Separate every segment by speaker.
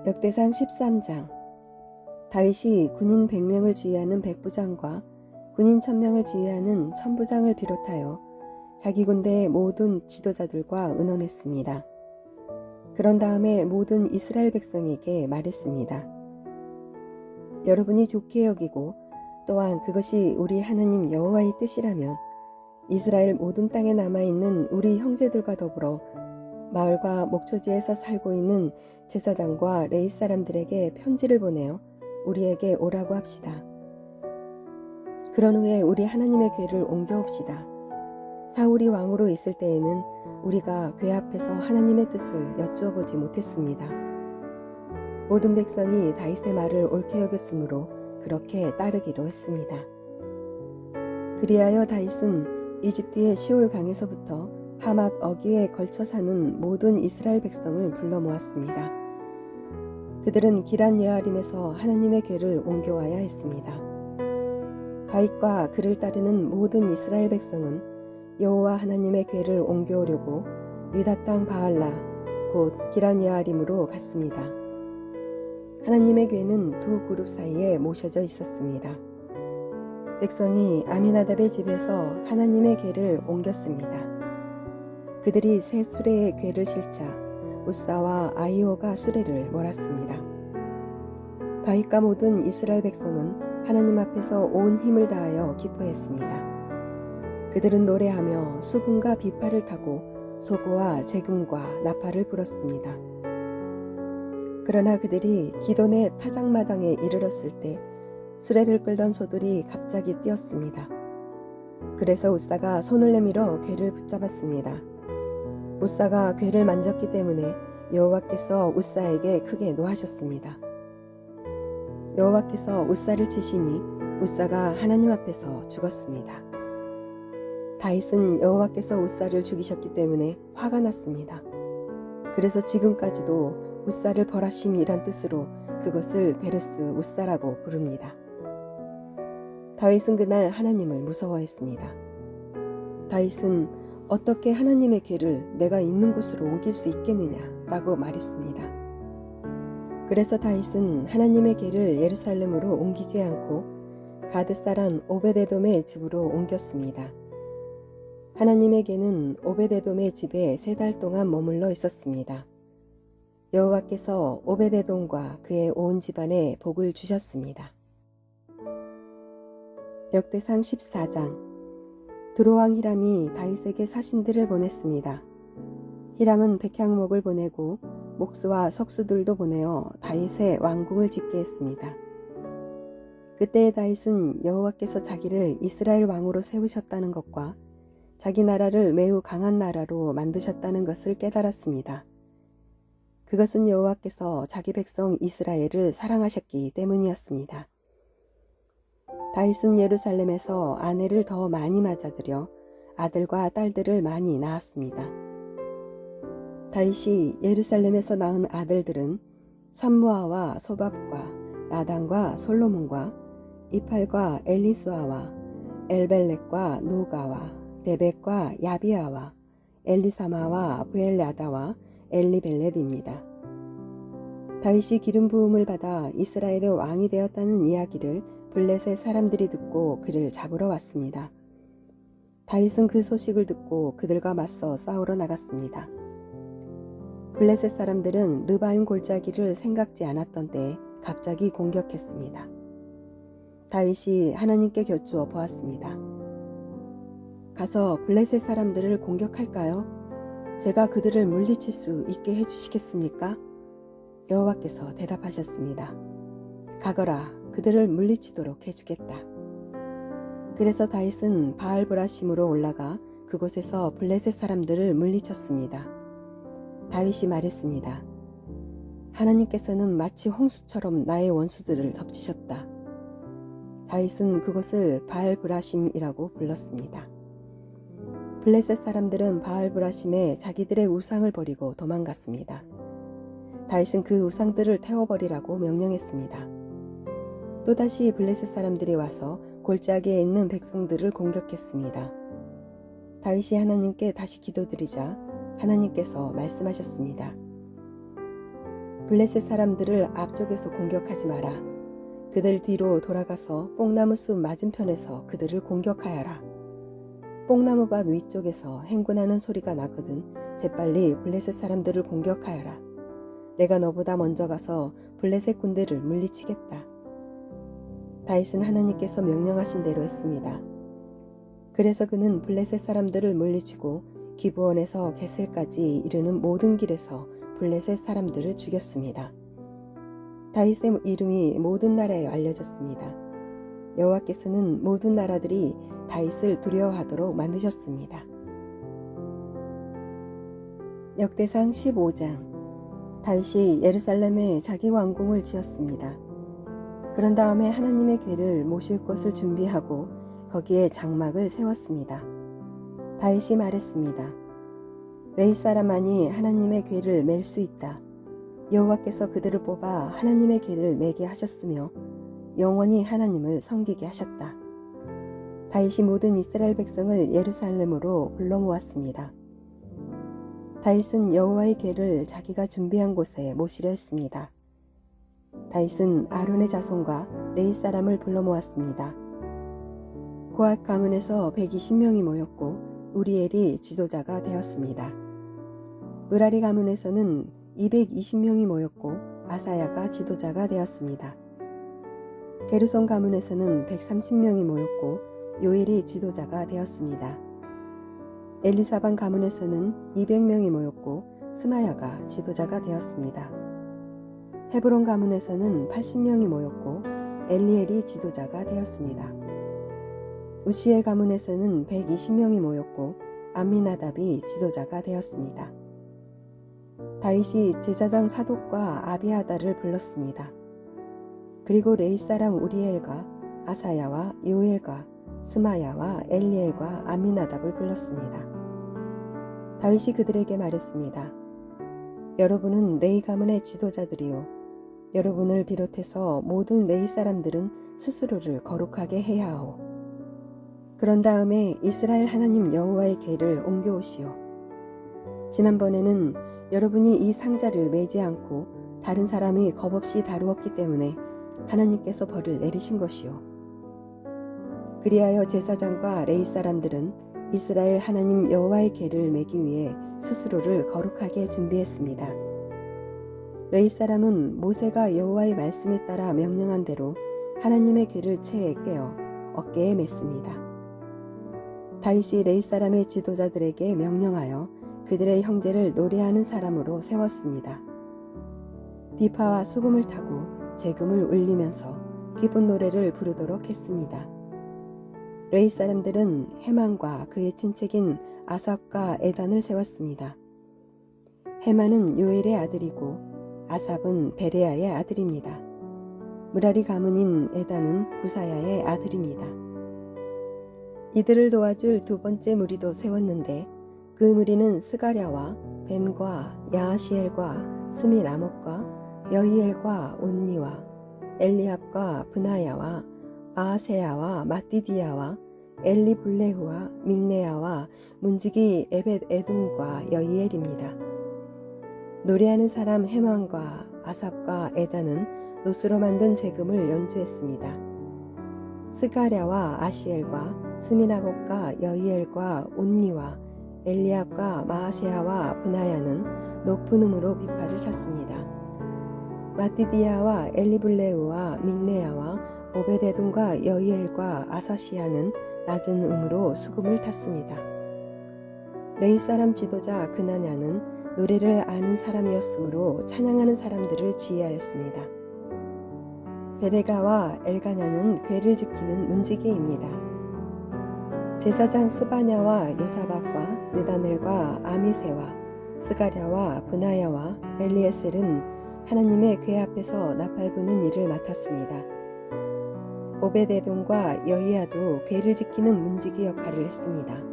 Speaker 1: 역대상 13장. 다윗이 군인 100명을 지휘하는 백부장과 군인 1000명을 지휘하는 천부장을 비롯하여 자기 군대의 모든 지도자들과 의논했습니다. 그런 다음에 모든 이스라엘 백성에게 말했습니다. 여러분이 좋게 여기고 또한 그것이 우리 하나님 여호와의 뜻이라면 이스라엘 모든 땅에 남아있는 우리 형제들과 더불어 마을과 목초지에서 살고 있는 제사장과 레위 사람들에게 편지를 보내어 우리에게 오라고 합시다. 그런 후에 우리 하나님의 궤를 옮겨옵시다. 사울이 왕으로 있을 때에는 우리가 궤 앞에서 하나님의 뜻을 여쭈어보지 못했습니다. 모든 백성이 다윗의 말을 옳게 여겼으므로 그렇게 따르기로 했습니다. 그리하여 다윗은 이집트의 시올 강에서부터 하맛 어귀에 걸쳐 사는 모든 이스라엘 백성을 불러 모았습니다. 그들은 기란 여아림에서 하나님의 궤를 옮겨와야 했습니다. 다윗과 그를 따르는 모든 이스라엘 백성은 여호와 하나님의 궤를 옮겨오려고 유다 땅 바알라 곧 기란 여아림으로 갔습니다. 하나님의 궤는 두 그룹 사이에 모셔져 있었습니다. 백성이 아미나답의 집에서 하나님의 궤를 옮겼습니다. 그들이 새 수레에 궤를 실자 우사와 아히오가 수레를 몰았습니다. 다윗과 모든 이스라엘 백성은 하나님 앞에서 온 힘을 다하여 기뻐했습니다. 그들은 노래하며 수금과 비파를 타고 소고와 재금과 나팔을 불었습니다. 그러나 그들이 기돈의 타작마당에 이르렀을 때 수레를 끌던 소들이 갑자기 뛰었습니다. 그래서 우사가 손을 내밀어 궤를 붙잡았습니다. 우사가 궤를 만졌기 때문에 여호와께서 우사에게 크게 노하셨습니다. 여호와께서 우사를 치시니 우사가 하나님 앞에서 죽었습니다. 다윗은 여호와께서 우사를 죽이셨기 때문에 화가 났습니다. 그래서 지금까지도 우사를 벌하심이란 뜻으로 그것을 베레스 우사라고 부릅니다. 다윗은 그날 하나님을 무서워했습니다. 다윗은 어떻게 하나님의 궤를 내가 있는 곳으로 옮길 수 있겠느냐라고 말했습니다. 그래서 다윗은 하나님의 궤를 예루살렘으로 옮기지 않고 가드사람 오베데돔의 집으로 옮겼습니다. 하나님의 궤는 오베데돔의 집에 3달 동안 머물러 있었습니다. 여호와께서 오베데돔과 그의 온 집안에 복을 주셨습니다. 역대상 14장. 두로왕 히람이 다윗에게 사신들을 보냈습니다. 히람은 백향목을 보내고 목수와 석수들도 보내어 다윗의 왕궁을 짓게 했습니다. 그때의 다윗은 여호와께서 자기를 이스라엘 왕으로 세우셨다는 것과 자기 나라를 매우 강한 나라로 만드셨다는 것을 깨달았습니다. 그것은 여호와께서 자기 백성 이스라엘을 사랑하셨기 때문이었습니다. 다윗은 예루살렘에서 아내를 더 많이 맞아들여 아들과 딸들을 많이 낳았습니다. 다윗이 예루살렘에서 낳은 아들들은 삼무아와 소밥과 나단과 솔로몬과 이팔과 엘리수아와 엘벨렉과 노가와 데벡과 야비아와 엘리사마와 부엘야다와 엘리벨렛입니다. 다윗이 기름 부음을 받아 이스라엘의 왕이 되었다는 이야기를 블레셋 사람들이 듣고 그를 잡으러 왔습니다. 다윗은 그 소식을 듣고 그들과 맞서 싸우러 나갔습니다. 블레셋 사람들은 르바임 골짜기를 생각지 않았던 때에 갑자기 공격했습니다. 다윗이 하나님께 여쭈어 보았습니다. 가서 블레셋 사람들을 공격할까요? 제가 그들을 물리칠 수 있게 해주시겠습니까? 여호와께서 대답하셨습니다. 가거라. 그들을 물리치도록 해주겠다. 그래서 다윗은 바알브라심으로 올라가 그곳에서 블레셋 사람들을 물리쳤습니다. 다윗이 말했습니다. 하나님께서는 마치 홍수처럼 나의 원수들을 덮치셨다. 다윗은 그곳을 바알브라심이라고 불렀습니다. 블레셋 사람들은 바알브라심에 자기들의 우상을 버리고 도망갔습니다. 다윗은 그 우상들을 태워버리라고 명령했습니다. 또다시 블레셋 사람들이 와서 골짜기에 있는 백성들을 공격했습니다. 다윗이 하나님께 다시 기도드리자 하나님께서 말씀하셨습니다. 블레셋 사람들을 앞쪽에서 공격하지 마라. 그들 뒤로 돌아가서 뽕나무 숲 맞은편에서 그들을 공격하여라. 뽕나무밭 위쪽에서 행군하는 소리가 나거든 재빨리 블레셋 사람들을 공격하여라. 내가 너보다 먼저 가서 블레셋 군대를 물리치겠다. 다윗은 하나님께서 명령하신 대로 했습니다. 그래서 그는 블레셋 사람들을 물리치고 기브온에서 게셀까지 이르는 모든 길에서 블레셋 사람들을 죽였습니다. 다윗의 이름이 모든 나라에 알려졌습니다. 여호와께서는 모든 나라들이 다윗을 두려워하도록 만드셨습니다. 역대상 15장. 다윗이 예루살렘에 자기 왕궁을 지었습니다. 그런 다음에 하나님의 궤를 모실 곳을 준비하고 거기에 장막을 세웠습니다. 다윗이 말했습니다. 왜 이 사람만이 하나님의 궤를 맬 수 있다. 여호와께서 그들을 뽑아 하나님의 궤를 매게 하셨으며 영원히 하나님을 섬기게 하셨다. 다윗이 모든 이스라엘 백성을 예루살렘으로 불러 모았습니다. 다윗은 여호와의 궤를 자기가 준비한 곳에 모시려 했습니다. 다윗은 아론의 자손과 레위 사람을 불러 모았습니다. 고앗 가문에서 120명이 모였고 우리엘이 지도자가 되었습니다. 므라리 가문에서는 220명이 모였고 아사야가 지도자가 되었습니다. 게르손 가문에서는 130명이 모였고 요엘이 지도자가 되었습니다. 엘리사반 가문에서는 200명이 모였고 스마야가 지도자가 되었습니다. 헤브론 가문에서는 80명이 모였고 엘리엘이 지도자가 되었습니다. 우시엘 가문에서는 120명이 모였고 암미나답이 지도자가 되었습니다. 다윗이 제사장 사독과 아비아다를 불렀습니다. 그리고 레위 사람 우리엘과 아사야와 요엘과 스마야와 엘리엘과 암미나답을 불렀습니다. 다윗이 그들에게 말했습니다. 여러분은 레위 가문의 지도자들이요. 여러분을 비롯해서 모든 레위 사람들은 스스로를 거룩하게 해야 하오. 그런 다음에 이스라엘 하나님 여호와의 궤를 옮겨오시오. 지난번에는 여러분이 이 상자를 매지 않고 다른 사람이 겁없이 다루었기 때문에 하나님께서 벌을 내리신 것이요. 그리하여 제사장과 레위 사람들은 이스라엘 하나님 여호와의 궤를 매기 위해 스스로를 거룩하게 준비했습니다. 레위 사람은 모세가 여호와의 말씀에 따라 명령한 대로 하나님의 궤를 채에 꿰어 어깨에 맸습니다. 다윗이 레위 사람의 지도자들에게 명령하여 그들의 형제를 노래하는 사람으로 세웠습니다. 비파와 수금을 타고 재금을 울리면서 기쁜 노래를 부르도록 했습니다. 레위 사람들은 헤만과 그의 친책인 아삽과 에단을 세웠습니다. 헤만은 요엘의 아들이고 아삽은 베레아의 아들입니다. 므라리 가문인 에단은 구사야의 아들입니다. 이들을 도와줄 두 번째 무리도 세웠는데 그 무리는 스가랴와 벤과 야하시엘과 스미라못과 여히엘과 온니와 엘리압과 브나야와 마아세야와 마띠디야와 엘리블레후와 믹네야와 문지기 에벳 에돔과 여히엘입니다. 노래하는 사람 헤만과 아삽과 에단은 노스로 만든 재금을 연주했습니다. 스가랴와 아시엘과 스미나봇과 여히엘과 온니와 엘리압과 마아세야와 브나야는 높은 음으로 비파를 탔습니다. 마띠디야와 엘리블레우와 믹네야와 오베데돔과 여히엘과 아사시야는 낮은 음으로 수금을 탔습니다. 레위 사람 지도자 그나냐는 노래를 아는 사람이었으므로 찬양하는 사람들을 지휘하였습니다. 베레가와 엘가냐는 궤를 지키는 문지기입니다. 제사장 스바냐와 요사박과 느다넬과 아미세와 스가랴와 브나야와 엘리에셀은 하나님의 궤 앞에서 나팔 부는 일을 맡았습니다. 오베데돔과 여히야도 궤를 지키는 문지기 역할을 했습니다.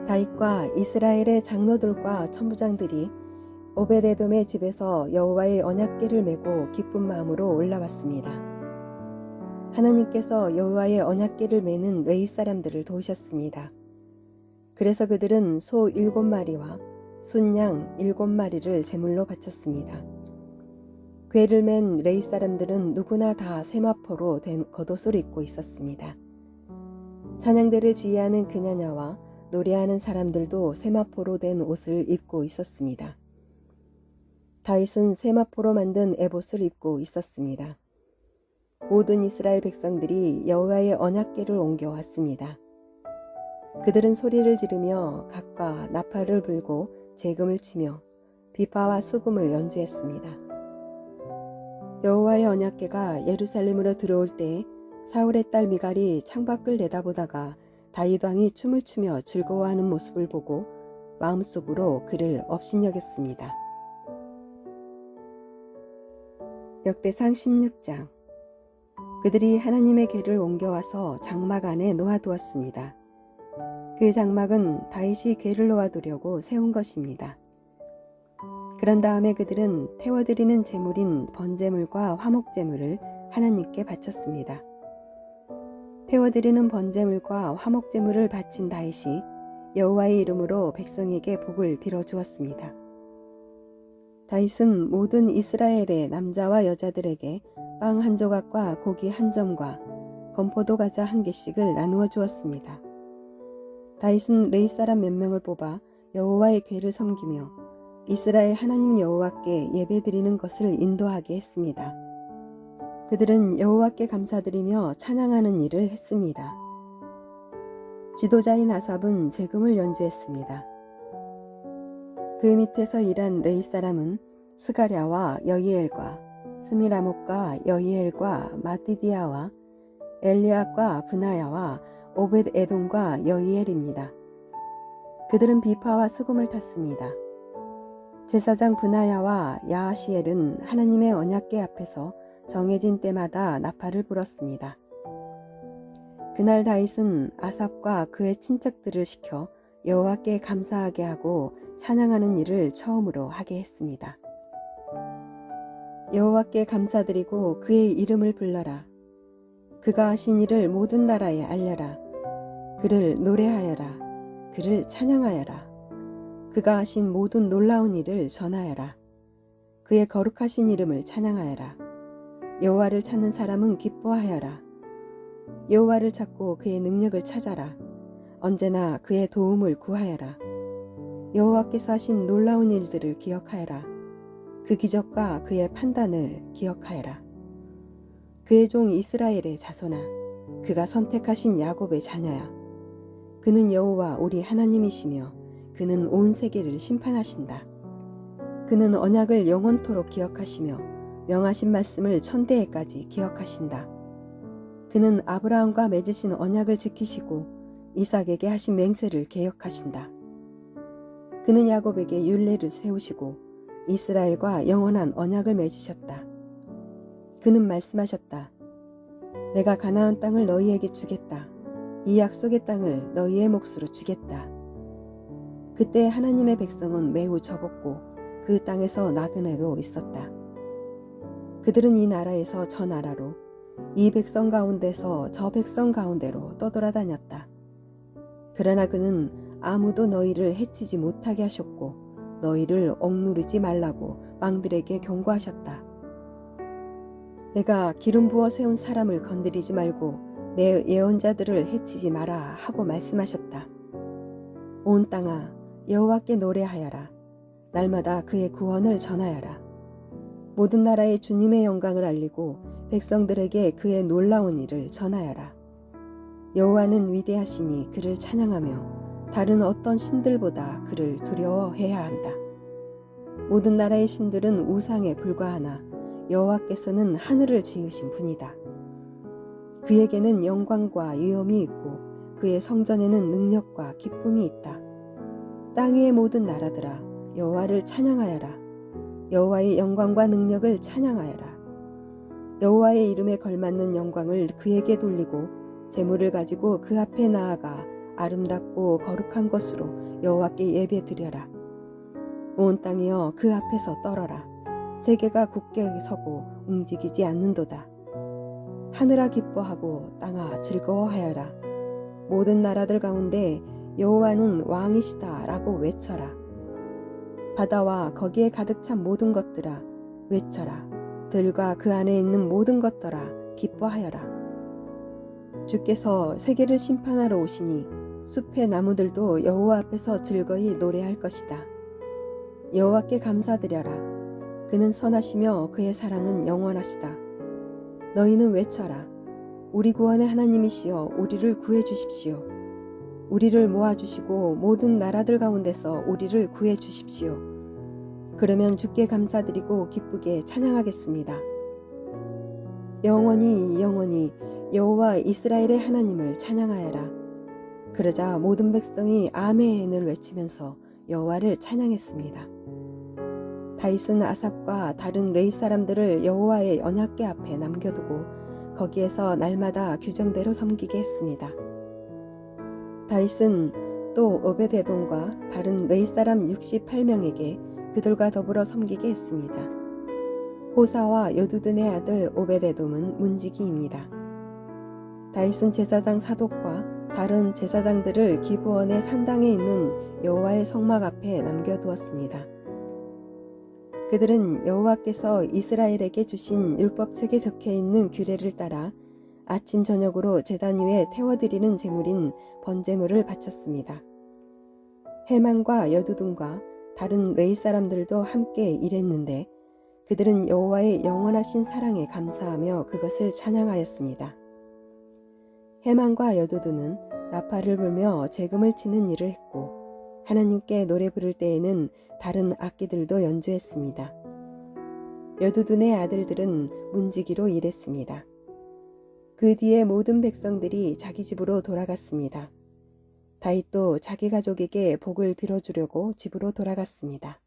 Speaker 1: 다윗과 이스라엘의 장로들과 천부장들이 오베데돔의 집에서 여호와의 언약궤를 메고 기쁜 마음으로 올라왔습니다. 하나님께서 여호와의 언약궤를 메는 레위 사람들을 도우셨습니다. 그래서 그들은 소 7마리와 순양 7마리를 제물로 바쳤습니다. 궤를 맨 레이 사람들은 누구나 다 세마포로 된 겉옷을 입고 있었습니다. 찬양대를 지휘하는 그냐냐와 노래하는 사람들도 세마포로 된 옷을 입고 있었습니다. 다윗은 세마포로 만든 에봇을 입고 있었습니다. 모든 이스라엘 백성들이 여호와의 언약궤를 옮겨왔습니다. 그들은 소리를 지르며 각과 나팔을 불고 재금을 치며 비파와 수금을 연주했습니다. 여호와의 언약궤가 예루살렘으로 들어올 때 사울의 딸 미갈이 창밖을 내다보다가 다윗 왕이 춤을 추며 즐거워하는 모습을 보고 마음속으로 그를 업신여겼습니다. 역대상 16장. 그들이 하나님의 궤를 옮겨와서 장막 안에 놓아두었습니다. 그 장막은 다윗이 궤를 놓아두려고 세운 것입니다. 그런 다음에 그들은 태워드리는 제물인 번제물과 화목제물을 하나님께 바쳤습니다. 태워드리는 번제물과 화목제물을 바친 다윗이 여호와의 이름으로 백성에게 복을 빌어주었습니다. 다윗은 모든 이스라엘의 남자와 여자들에게 빵 한 조각과 고기 한 점과 건포도 과자 한 개씩을 나누어 주었습니다. 다윗은 레위 사람 몇 명을 뽑아 여호와의 궤를 섬기며 이스라엘 하나님 여호와께 예배드리는 것을 인도하게 했습니다. 그들은 여호와께 감사드리며 찬양하는 일을 했습니다. 지도자인 아삽은 재금을 연주했습니다. 그 밑에서 일한 레위 사람은 스가랴와 여이엘과 스미라목과 여이엘과 마띠디아와 엘리압과 브나야와 오벳 에돔과 여이엘입니다. 그들은 비파와 수금을 탔습니다. 제사장 브나야와 야하시엘은 하나님의 언약궤 앞에서 정해진 때마다 나팔을 불었습니다. 그날 다윗은 아삽과 그의 친척들을 시켜 여호와께 감사하게 하고 찬양하는 일을 처음으로 하게 했습니다. 여호와께 감사드리고 그의 이름을 불러라. 그가 하신 일을 모든 나라에 알려라. 그를 노래하여라. 그를 찬양하여라. 그가 하신 모든 놀라운 일을 전하여라. 그의 거룩하신 이름을 찬양하여라. 여호와를 찾는 사람은 기뻐하여라. 여호와를 찾고 그의 능력을 찾아라. 언제나 그의 도움을 구하여라. 여호와께서 하신 놀라운 일들을 기억하여라. 그 기적과 그의 판단을 기억하여라. 그의 종 이스라엘의 자손아, 그가 선택하신 야곱의 자녀야. 그는 여호와 우리 하나님이시며 그는 온 세계를 심판하신다. 그는 언약을 영원토록 기억하시며 명하신 말씀을 천대에까지 기억하신다. 그는 아브라함과 맺으신 언약을 지키시고 이삭에게 하신 맹세를 계획하신다. 그는 야곱에게 율례를 세우시고 이스라엘과 영원한 언약을 맺으셨다. 그는 말씀하셨다. 내가 가나안 땅을 너희에게 주겠다. 이 약속의 땅을 너희의 몫으로 주겠다. 그때 하나님의 백성은 매우 적었고 그 땅에서 나그네도 있었다. 그들은 이 나라에서 저 나라로, 이 백성 가운데서 저 백성 가운데로 떠돌아다녔다. 그러나 그는 아무도 너희를 해치지 못하게 하셨고 너희를 억누르지 말라고 왕들에게 경고하셨다. 내가 기름 부어 세운 사람을 건드리지 말고 내 예언자들을 해치지 마라 하고 말씀하셨다. 온 땅아 여호와께 노래하여라. 날마다 그의 구원을 전하여라. 모든 나라의 주님의 영광을 알리고 백성들에게 그의 놀라운 일을 전하여라. 여호와는 위대하시니 그를 찬양하며 다른 어떤 신들보다 그를 두려워해야 한다. 모든 나라의 신들은 우상에 불과하나 여호와께서는 하늘을 지으신 분이다. 그에게는 영광과 위엄이 있고 그의 성전에는 능력과 기쁨이 있다. 땅 위의 모든 나라들아 여호와를 찬양하여라. 여호와의 영광과 능력을 찬양하여라. 여호와의 이름에 걸맞는 영광을 그에게 돌리고 제물을 가지고 그 앞에 나아가 아름답고 거룩한 것으로 여호와께 예배드려라. 온 땅이여 그 앞에서 떨어라. 세계가 굳게 서고 움직이지 않는도다. 하늘아 기뻐하고 땅아 즐거워하여라. 모든 나라들 가운데 여호와는 왕이시다 라고 외쳐라. 바다와 거기에 가득 찬 모든 것들아 외쳐라. 들과 그 안에 있는 모든 것들아 기뻐하여라. 주께서 세계를 심판하러 오시니 숲의 나무들도 여호와 앞에서 즐거이 노래할 것이다. 여호와께 감사드려라. 그는 선하시며 그의 사랑은 영원하시다. 너희는 외쳐라. 우리 구원의 하나님이시여 우리를 구해 주십시오. 우리를 모아주시고 모든 나라들 가운데서 우리를 구해 주십시오. 그러면 주께 감사드리고 기쁘게 찬양하겠습니다. 영원히 영원히 여호와 이스라엘의 하나님을 찬양하여라. 그러자 모든 백성이 아멘을 외치면서 여호와를 찬양했습니다. 다윗은 아삽과 다른 레위 사람들을 여호와의 언약궤 앞에 남겨두고 거기에서 날마다 규정대로 섬기게 했습니다. 다윗은 또 오벳에돔과 다른 레위 사람 68명에게 그들과 더불어 섬기게 했습니다. 호사와 여두둔의 아들 오벳에돔은 문지기입니다. 다윗은 제사장 사독과 다른 제사장들을 기브온의 산당에 있는 여호와의 성막 앞에 남겨두었습니다. 그들은 여호와께서 이스라엘에게 주신 율법책에 적혀있는 규례를 따라 아침 저녁으로 제단 위에 태워드리는 제물인 번제물을 바쳤습니다. 헤만과 여두둔과 다른 레위 사람들도 함께 일했는데 그들은 여호와의 영원하신 사랑에 감사하며 그것을 찬양하였습니다. 헤만과 여두둔은 나팔을 불며 재금을 치는 일을 했고 하나님께 노래 부를 때에는 다른 악기들도 연주했습니다. 여두둔의 아들들은 문지기로 일했습니다. 그 뒤에 모든 백성들이 자기 집으로 돌아갔습니다. 다윗도 자기 가족에게 복을 빌어주려고 집으로 돌아갔습니다.